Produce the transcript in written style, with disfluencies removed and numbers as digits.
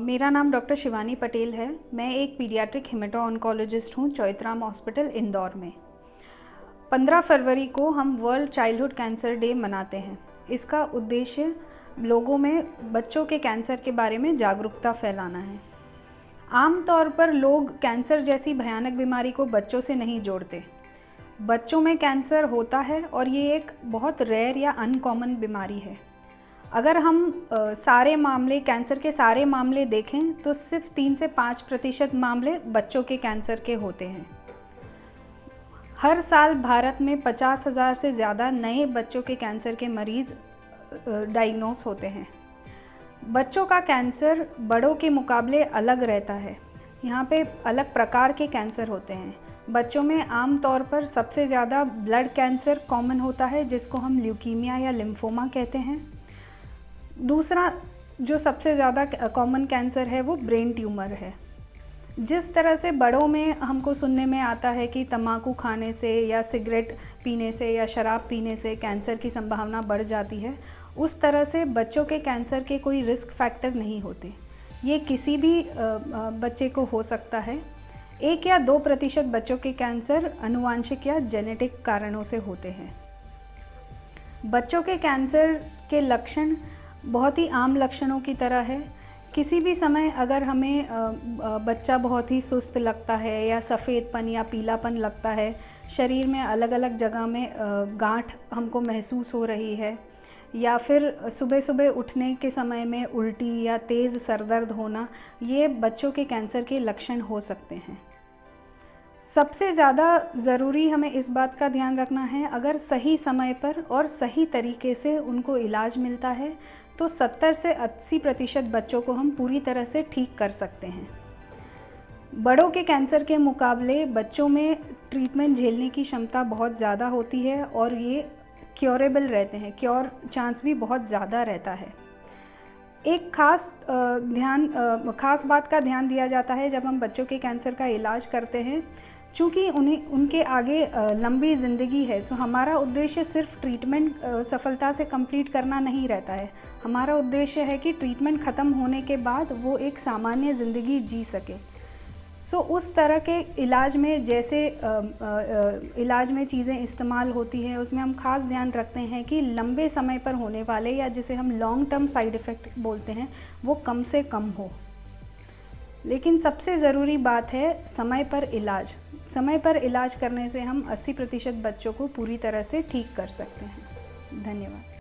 मेरा नाम डॉक्टर शिवानी पटेल है। मैं एक पीडियाट्रिक हेमेटो ऑन्कोलॉजिस्ट हूँ चौइथराम हॉस्पिटल इंदौर में। 15 फरवरी को हम वर्ल्ड चाइल्डहुड कैंसर डे मनाते हैं। इसका उद्देश्य लोगों में बच्चों के कैंसर के बारे में जागरूकता फैलाना है। आमतौर पर लोग कैंसर जैसी भयानक बीमारी को बच्चों से नहीं जोड़ते। बच्चों में कैंसर होता है और ये एक बहुत रेयर या अनकॉमन बीमारी है। अगर हम कैंसर के सारे मामले देखें तो सिर्फ 3 से 5% मामले बच्चों के कैंसर के होते हैं। हर साल भारत में 50,000 से ज़्यादा नए बच्चों के कैंसर के मरीज़ डायग्नोस होते हैं। बच्चों का कैंसर बड़ों के मुकाबले अलग रहता है। यहाँ पे अलग प्रकार के कैंसर होते हैं। बच्चों में आम तौर पर सबसे ज़्यादा ब्लड कैंसर कॉमन होता है, जिसको हम ल्यूकीमिया या लिम्फोमा कहते हैं। दूसरा जो सबसे ज़्यादा कॉमन कैंसर है वो ब्रेन ट्यूमर है। जिस तरह से बड़ों में हमको सुनने में आता है कि तंबाकू खाने से या सिगरेट पीने से या शराब पीने से कैंसर की संभावना बढ़ जाती है, उस तरह से बच्चों के कैंसर के कोई रिस्क फैक्टर नहीं होते। ये किसी भी बच्चे को हो सकता है। 1 या 2% बच्चों के कैंसर आनुवांशिक या जेनेटिक कारणों से होते हैं। बच्चों के कैंसर के लक्षण बहुत ही आम लक्षणों की तरह है। किसी भी समय अगर हमें बच्चा बहुत ही सुस्त लगता है या सफ़ेदपन या पीलापन लगता है, शरीर में अलग अलग जगह में गांठ हमको महसूस हो रही है, या फिर सुबह सुबह उठने के समय में उल्टी या तेज़ सरदर्द होना, ये बच्चों के कैंसर के लक्षण हो सकते हैं। सबसे ज़्यादा ज़रूरी हमें इस बात का ध्यान रखना है, अगर सही समय पर और सही तरीके से उनको इलाज मिलता है तो 70 से 80% बच्चों को हम पूरी तरह से ठीक कर सकते हैं। बड़ों के कैंसर के मुकाबले बच्चों में ट्रीटमेंट झेलने की क्षमता बहुत ज़्यादा होती है और ये क्योरेबल रहते हैं, क्योर चांस भी बहुत ज़्यादा रहता है। एक खास बात का ध्यान दिया जाता है जब हम बच्चों के कैंसर का इलाज करते हैं, चूँकि उनके आगे लंबी ज़िंदगी है। तो हमारा उद्देश्य सिर्फ ट्रीटमेंट सफलता से कंप्लीट करना नहीं रहता है। हमारा उद्देश्य है कि ट्रीटमेंट ख़त्म होने के बाद वो एक सामान्य ज़िंदगी जी सके। उस तरह के इलाज में जैसे इलाज में चीज़ें इस्तेमाल होती हैं, उसमें हम खास ध्यान रखते हैं कि लंबे समय पर होने वाले या जिसे हम लॉन्ग टर्म साइड इफ़ेक्ट बोलते हैं वो कम से कम हो। लेकिन सबसे ज़रूरी बात है समय पर इलाज। समय पर इलाज करने से हम 80% बच्चों को पूरी तरह से ठीक कर सकते हैं। धन्यवाद।